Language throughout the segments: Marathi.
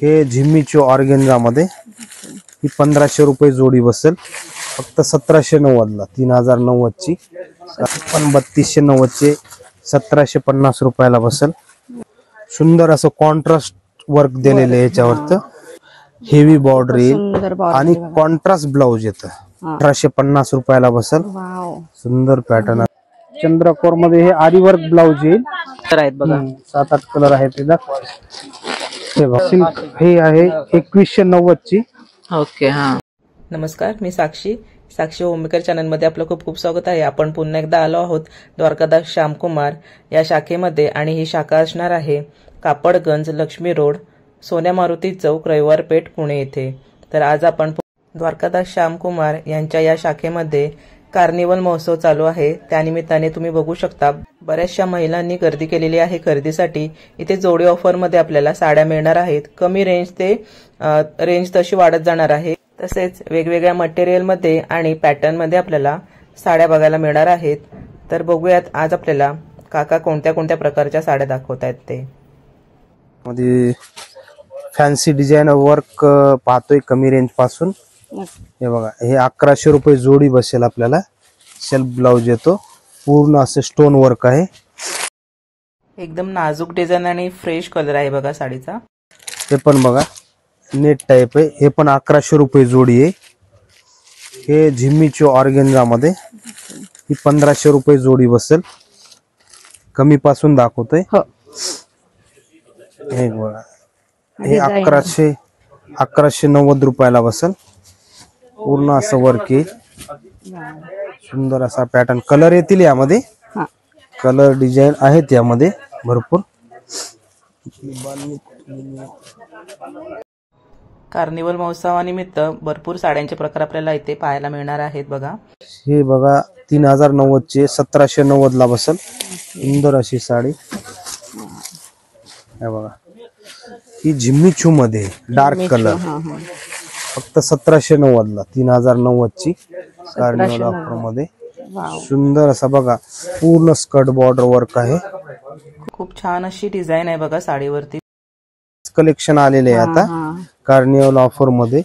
हे झिम्मीचो ऑर्गेन्झा मध्ये ही 1500 रुपये जोडी बसेल, फक्त 1790 ला, 3090 ची, पण 3290 चे 1750 रुपयाला बसेल। सुंदर असं कॉन्ट्रास्ट वर्क दिलेलं आहे याच्यावरती, हेवी बॉर्डर येईल आणि कॉन्ट्रास्ट ब्लाउज येतं। 1850 रुपयाला बसेल। सुंदर पॅटर्न चंद्रकोर मध्ये हे आरी वर्क ब्लाउज येईल, आहेत बघा 7-8 कलर आहेत त्याला। हे आहे 2190 ची। ओके हा, नमस्कार, मी साक्षी होममेकर चॅनल मध्ये आपलं खूप खूप स्वागत आहे। आपण पुन्हा एकदा आलो आहोत द्वारकादास श्यामकुमार या शाखेमध्ये, आणि ही शाखा असणार आहे कापडगंज, लक्ष्मी रोड, सोन्या मारुती चौक, रविवार पेठ, पुणे येथे। तर आज आपण द्वारकादास श्यामकुमार यांच्या या शाखेमध्ये कार्निवल महोत्सव चालू आहे, त्यानिमित्ताने तुम्ही बघू शकता बऱ्याचशा महिलांनी गर्दी केलेली आहे खरेदीसाठी। इथे जोडी ऑफर मध्ये आपल्याला साड्या मिळणार आहेत, कमी रेंज ते रेंज तशी वाढत जाणार आहे। तसेच वेगवेगळ्या मटेरियल मध्ये आणि पॅटर्न मध्ये आपल्याला साड्या बघायला मिळणार आहेत। तर बघूयात आज आपल्याला काका कोणत्या कोणत्या प्रकारच्या साड्या दाखवत आहेत ते। मध्ये फॅन्सी डिझाइन वर्क पाहतोय कमी रेंज पासून। हे बघा, हे 1100 रुपये जोडी बसेल आपल्याला। सेल्फ ब्लाउज येतो, पूर्ण असं स्टोन वर्क आहे, एकदम नाजूक डिझाइन आणि फ्रेश कलर आहे बघा साडीचा। हे पण बघा नेट टाइप आहे, हे पण 1100 रुपये जोडी आहे। हे झिम्मीचो ऑर्गेन्झा मध्ये ही 1500 रुपये जोडी बसेल, कमी पासून दाखवतोय। हे बघा, हे 1190 रुपयाला बसेल, पूर्ण असं वर्क आहे, सुंदर असा पॅटर्न। कलर येतील यामध्ये, कलर डिझाइन आहेत यामध्ये भरपूर। कार्निवल महोत्सवानिमित्त भरपूर साड्यांचे प्रकार आपल्याला इथे पाहायला मिळणार आहेत बघा। हे बघा 3090 चे 1790 ला बसेल, सुंदर अशी साडी। हे बघा, ही झिम्मीचू मध्ये डार्क कलर, फक्त 1790 ला, 3090 ची, कार्निवल ऑफर मध्ये। सुंदर असा बघा पूर्ण स्कर्ट बॉर्डर वर्क आहे, खूप छान अशी डिझाइन आहे बघा साडीवरती। कलेक्शन आलेले आहे आता कार्निवल ऑफर मध्ये।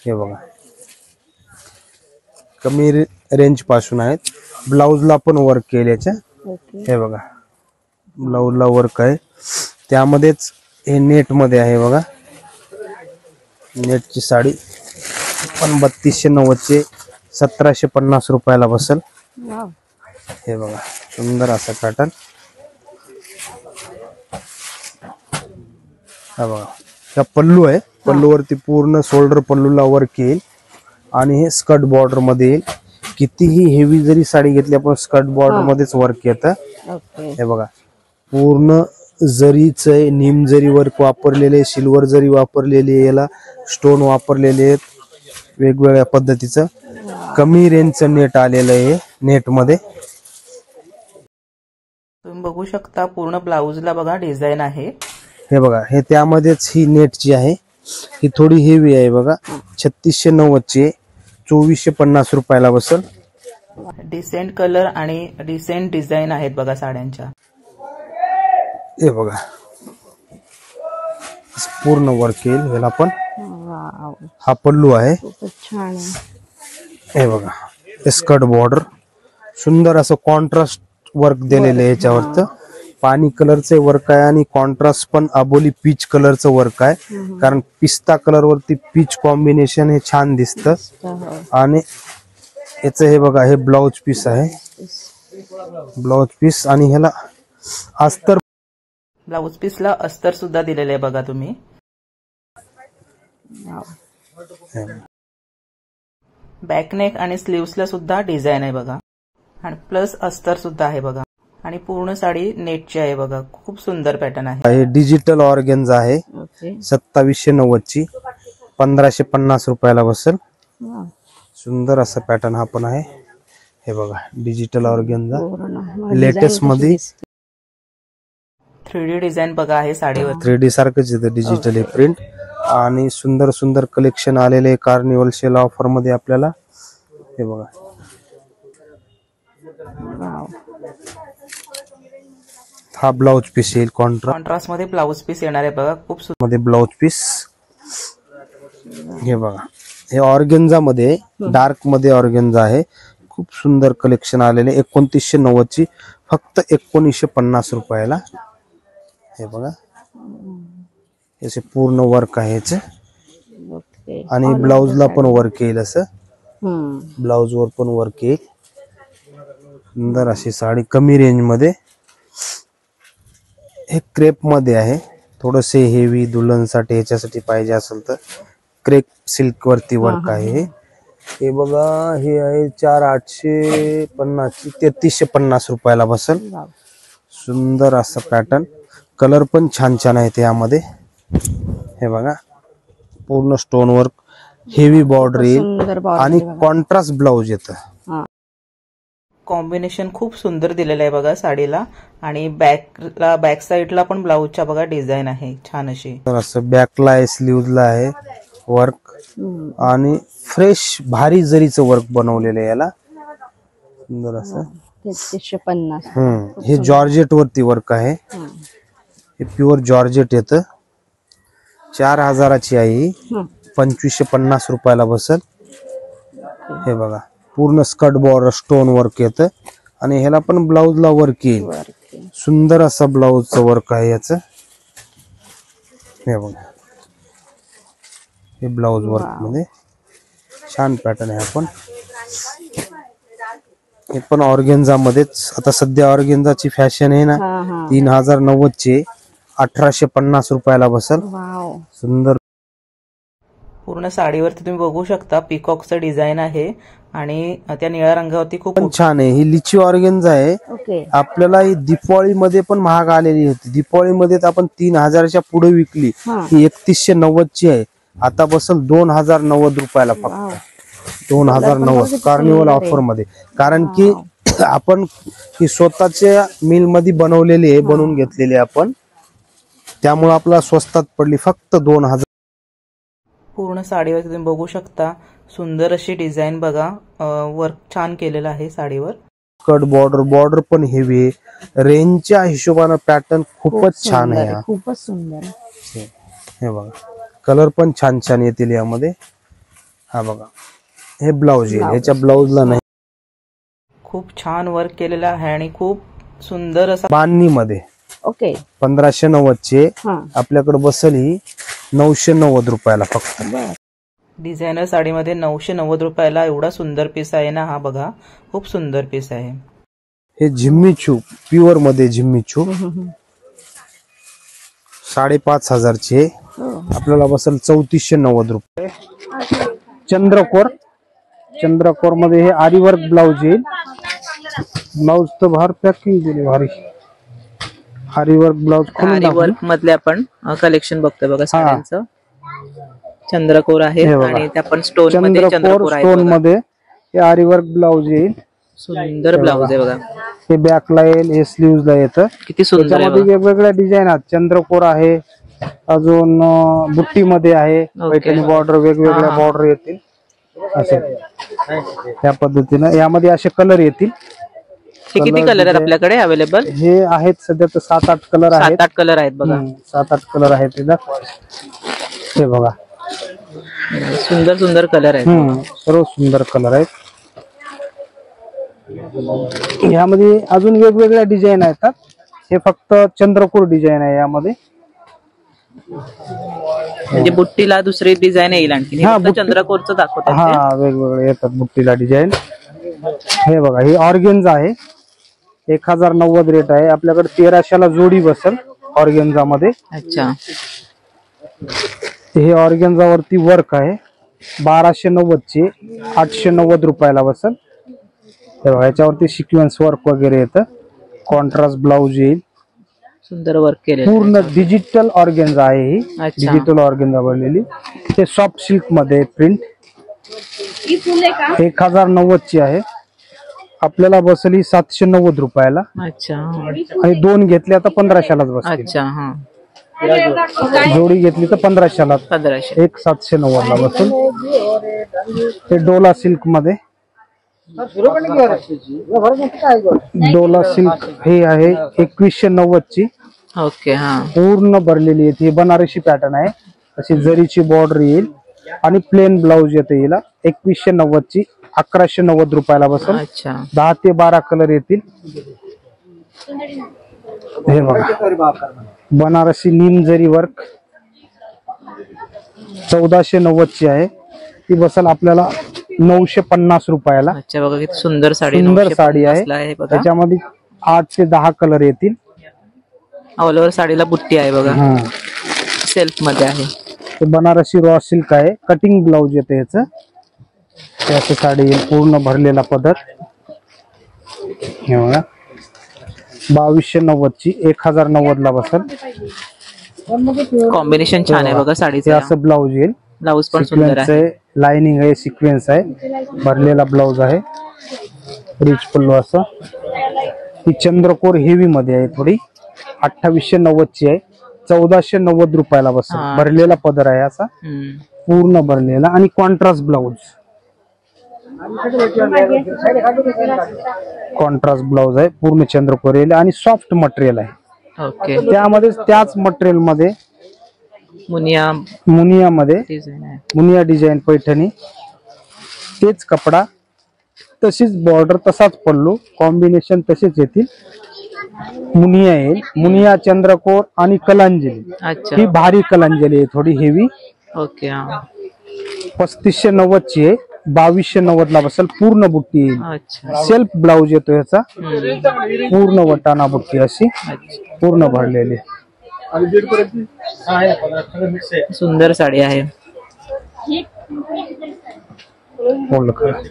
हे बघा कमी रेंज पासून आहेत, ब्लाउज ला पण वर्क केल्याच्या। हे बघा ब्लाउज ला वर्क आहे, त्यामध्येच हे नेट मध्ये आहे बघा। नेटची साडी पण 3290 चे 1750 रुपयाला बसेल। हे बघा सुंदर असा पॅटर्न। हा बघा, हा पल्लू आहे, पल्लूवरती पूर्ण शोल्डर पल्लूला वर्क येईल आणि हे स्कर्ट बॉर्डर मध्ये येईल। कितीही हेवी जरी साडी घेतली आपण, स्कर्ट बॉर्डर मध्येच वर्क येतं। हे बघा पूर्ण जरीचे निम जरी वर्क वापरलेले, सिल्वर जरी वापरलेले, याला स्टोन वापरलेले आहेत वेगवेगळ्या पद्धतीचं। कमी रेंजचं नेट आलेलं आहे नेट मध्ये। तुम्ही बघू शकता पूर्ण ब्लाउजला बघा डिझाइन आहे। हे बघा, हे त्यामध्येच ही नेटची आहे, ही थोडी हेवी आहे बघा। 3690 ची 2450 रुपयाला बसेल। डिसेंट कलर आणि डिसेंट डिझाइन आहेत बघा साड्यांच्या। हे बघा पूर्ण वर्क येईल याला पण। हा पल्लू आहे, हे बघा स्कर्ट बॉर्डर, सुंदर असं कॉन्ट्रास्ट वर्क दिलेलं आहे याच्यावरती। पाणी कलरचे वर्क आहे आणि कॉन्ट्रास्ट पण अबोली पीच कलरचं वर्क आहे, कारण पिस्ता कलर वरती पीच कॉम्बिनेशन हे छान दिसतं। आणि याचं हे बघा, हे ब्लाउज पीस आहे, ब्लाउज पीस, आणि ह्याला अस्तर, ब्लाउज पीसला अस्तर सुद्धा दिलेले आहे बघा तुम्ही। बॅकनेक आणि स्लीव्सला सुद्धा डिझाइन आहे बघा, आणि प्लस अस्तर सुद्धा आहे बघा, आणि पूर्ण साडी नेटची आहे बघा। खूप सुंदर पॅटर्न आहे। हे डिजिटल ऑर्गेन्झा आहे, 2790 ची, 1550 रुपयाला बसेल। सुंदर असं पॅटर्न हा पण आहे। हे बघा डिजिटल ऑर्गेन्झा, लेटेस्ट मध्ये 3D डिझाइन बघा आहे साडीवर। 3D सारखंच येतं, डिजिटल हे प्रिंट, आणि सुंदर सुंदर कलेक्शन आलेले कार्निवल सेल ऑफर मध्ये आपल्याला। हे बघा हा ब्लाउज पीस येईल कॉन्ट्रास्ट कॉन्ट्रास्ट मध्ये ब्लाऊज पीस येणार आहे बघा, खूप सुंदर. मध्ये ब्लाउज पीस. हे बघा, हे ऑर्गेन्झा मध्ये डार्क मध्ये ऑर्गेन्झा आहे. खूप सुंदर कलेक्शन आलेले. 2990 ची फक्त 1950 रुपयाला. हे बघा, याचे पूर्ण वर्क आहे याचे. आणि ब्लाउजला पण वर्क येईल असं. ब्लाउज वर पण वर्क येईल. सुंदर अशी साडी कमी रेंज मध्ये. हे क्रेप मध्ये आहे. थोडसे हेवी दुल्हनसाठी ह्याच्यासाठी पाहिजे असेल तर क्रेप सिल्क वरती वर्क आहे. हे बघा, हे आहे 4850 ची 3350 रुपयाला बसेल. सुंदर असं पॅटर्न. कलर पण छान छान आहेत यामध्ये. हे बघा, पूर्ण स्टोन वर्क, हेवी बॉर्डर येईल आणि कॉन्ट्रास्ट ब्लाउज येतं. कॉम्बिनेशन खूप सुंदर दिलेलं आहे बघा साडीला. आणि बॅक साईडला पण ब्लाऊजच्या बघा डिझाईन आहे छान अशी. असं बॅकला आहे, स्लीव्हला आहे वर्क आणि फ्रेश भारी जरीचं वर्क बनवलेलं आहे याला. सुंदर असं 3350. हे जॉर्जेट वरती वर्क आहे. हे प्युअर जॉर्जेट येतं. 4000 ची आहे. 2550 रुपयाला बसेल. हे बघा, पूर्ण स्कर्ट बॉर्डर स्टोन वर्क येतं आणि ह्याला पण ब्लाउजला वर्क येईल. सुंदर असं ब्लाउजचं वर्क आहे याचं. हे बघा, हे ब्लाउज वर्क मध्ये छान पॅटर्न आहे. आपण हे पण ऑर्गेन्झा मध्येच. आता सध्या ऑर्गेन्झाची फॅशन आहे ना. 3090 चे 1850 रुपयाला बसेल. सुंदर पूर्ण साडीवरती तुम्ही बघू शकता पिकॉकचं डिझाईन आहे आणि त्या निळ्या रंगावरती खूप पण छान आहे. ही लिची ऑर्गेन्झा आहे. आपल्याला ही दिवाळीमध्ये पण महाग आलेली होती. दिवाळीमध्ये आपण 3000च्या पुढे विकली. ही 3190 ची आहे. आता बसेल 2090 रुपयाला फक्त. 2090 कार्निवल ऑफर मध्ये. कारण की आपण ही स्वतःच्या मिल मध्ये बनवलेली आहे, बनवून घेतलेली आहे आपण. त्यामुळे आपल्याला स्वस्तात पडली फक्त 2000. पूर्ण साडीवर तुम्ही बघू शकता सुंदर अशी डिझाईन बघा. वर्क छान केलेलं आहे साडीवर. कट बॉर्डर पण हेवी आहे. रेंजच्या हिशोबाने पॅटर्न खूपच छान आहे. खूपच सुंदर. हे बघा, कलर पण छान छान येतील यामध्ये. हा बघा, हे ब्लाउज येईल. ह्याच्या ब्लाउजला नाही. खूप छान वर्क केलेलं आहे आणि खूप सुंदर असं बांधणी मध्ये. 1590 चे आपल्याकडे बसेल ही 990 रुपयाला फक्त. डिझायनर साडीमध्ये 990 रुपयाला एवढा सुंदर पीस आहे ना. हा बघा, खूप सुंदर पीस आहे. हे झिम्मीचू प्युअर मध्ये झिम्मीचू 5500 चे आपल्याला बसेल 3490 रुपये. चंद्रकोर मध्ये हे आरीवर्क ब्लाउज येईल. ब्लाउज तर बाहेर पॅकिंग दिली भारी. आरीवर्क ब्लाउज आरीवर्क मधले आपण कलेक्शन बघतोय बघा साड्यांचं. चंद्रकोर आहे आणि त्या पण स्टोन मध्ये चंद्रकोर आहे. स्टोन मध्ये हे आरीवर्क ब्लाउज येईल. सुंदर ब्लाउज आहे बघा. हे बॅकला येईल, हे स्लीव्हजला येतं. किती सुंदर आहे. त्यामध्ये वेगवेगळ्या डिझाईन आहेत. चंद्रकोर आहे, अजून बुट्टी मध्ये आहे. पैठणी बॉर्डर, वेगवेगळ्या बॉर्डर येतील असे. त्या पद्धतीने यामध्ये असे कलर येतील. हे किती कलर आहेत आपल्याकडे अवेलेबल? हे आहेत सध्या तर 7-8 कलर आहेत. 7-8 कलर आहेत बघा. 7-8 कलर आहेत तिथं. हे बघा, सुंदर सुंदर कलर आहेत. सर्व सुंदर कलर आहेत. यामध्ये अजून वेगवेगळ्या डिझाईन येतात. हे फक्त चंद्रकोर डिझाईन आहे यामध्ये. म्हणजे बुट्टीला दुसरी डिझाईन येईल आणखी. चंद्रकोरचं दाखवतात. हा, वेगवेगळे येतात बुट्टीला डिझाईन. हे बघा, ही ऑर्गेन्झा आहे. 1090 रेट आहे. आपल्याकडे 1300ला जोडी बसेल ऑर्गेन्झा मध्ये. अच्छा. हे ऑर्गेन्झा वरती वर्क आहे. 1290 चे 890 रुपयाला बसेल. हे बघा, याच्यावरती सिक्वेन्स वर्क वगैरे येतं. कॉन्ट्रास्ट ब्लाउज येईल. सुंदर वर्क केले. पूर्ण डिजिटल ऑर्गेन्झा आहे ही. डिजिटल ऑर्गेन्झा बनलेली. ते सॉफ्ट सिल्क मध्ये प्रिंट. 1090 ची आहे. आपल्याला बसेल ही 790 रुपयाला. अच्छा. आणि दोन घेतले आता 1500लाच बसतील. अच्छा. हा, जोडी घेतली तर 1500ला. 1500. एक 790 ला बसेल. हे डोला सिल्क मध्ये डोला सिल्क हे आहे 2190 ची, ओके. हा. पूर्ण भरलेली आहे. ही बनारसी पॅटर्न आहे, अशी जरीची बॉर्डर येईल आणि प्लेन ब्लाउज येते हिला. 2190 ची 1190 रुपयाला बसेल. अच्छा. 10 ते 12 कलर येतील. हे बघा, बनारसी नीम जरी वर्क 1490 ची आहे, ती बसेल आपल्याला 950 रुपयाला. अच्छा, बघा किती सुंदर साडी. सुंदर साडी 950 ला आहे. बघा. त्याच्यामध्ये 8 ते 10 कलर येतील. ऑल ओव्हर साडीला बुट्टी आहे बघा. हा, सेल्फ मध्ये आहे. ते बनारसी रॉ सिल्क आहे, कटिंग ब्लाउज येते याचं. त्याची साडी येईल, पूर्ण भरलेला पदर. हे बघा, 2290 ची 1090 ला बसेल. कॉम्बिनेशन छान आहे बघा हे साडीचं. असं ब्लाउज येईल. ब्लाऊज पण सुंदर सिक्वेन्स आहे. आहे, लाइनिंग आहे, सिक्वेन्स आहे, भरलेला ब्लाउज आहे, रिच पल्लू असं. ही चंद्रकोर हेवी मध्ये आहे थोडी, 2890 ची आहे, 1490 रुपयाला बसेल. हा. भरलेला पदर आहे असा, हम्म. पूर्ण भरलेला आणि कॉन्ट्रास्ट ब्लाउज. कॉन्ट्रास्ट ब्लाउज आहे, पूर्ण चंद्रकोर येईल आणि सॉफ्ट मटेरियल आहे. ओके. त्यामध्ये त्याच मटेरियल मध्ये मुनिया मुनिया मध्ये डिझाईन आहे. मुनिया डिझाईन पैठणी, तेच कपडा, तशीच बॉर्डर, तसाच पल्लू, कॉम्बिनेशन तसेच येतील. मुनिया येईल, मुनिया चंद्रकोर आणि कलांजली. अच्छा. ही भारी कलांजली आहे, थोडी हेवी. ओके. हा. 3590 ची आहे, 2290 ला बसेल. पूर्ण बुट्टी येईल, अच्छा. सेल्फ ब्लाउज येतो याचा, हम्म. पूर्ण वटाणा बुट्टी अशी अच्छा. पूर्ण भरलेली. सुंदर साडी आहे. बोल खरं.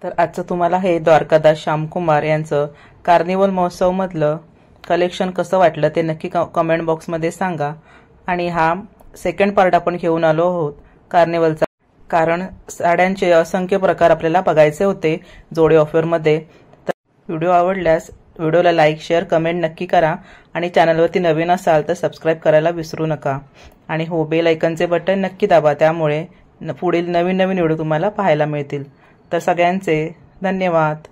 तर आजचं तुम्हाला हे द्वारकादास श्यामकुमार यांचं कार्निवल महोत्सव मधलं कलेक्शन कसं वाटलं ते नक्की कमेंट बॉक्समध्ये सांगा. आणि हा सेकंड पार्ट आपण घेऊन आलो आहोत कार्निवलचा, कारण साड्यांचे असंख्य प्रकार आपल्याला बघायचे होते जोडे ऑफरमध्ये. तर व्हिडिओ आवडल्यास व्हिडिओला लाईक, शेअर, कमेंट नक्की करा. आणि चॅनलवरती नवीन असाल तर सबस्क्राईब करायला विसरू नका. आणि हो, बेल आयकॉनचे बटन नक्की दाबा, त्यामुळे पुढील नवीन नवीन व्हिडिओ तुम्हाला पाहायला मिळतील. तर सगळ्यांचे धन्यवाद.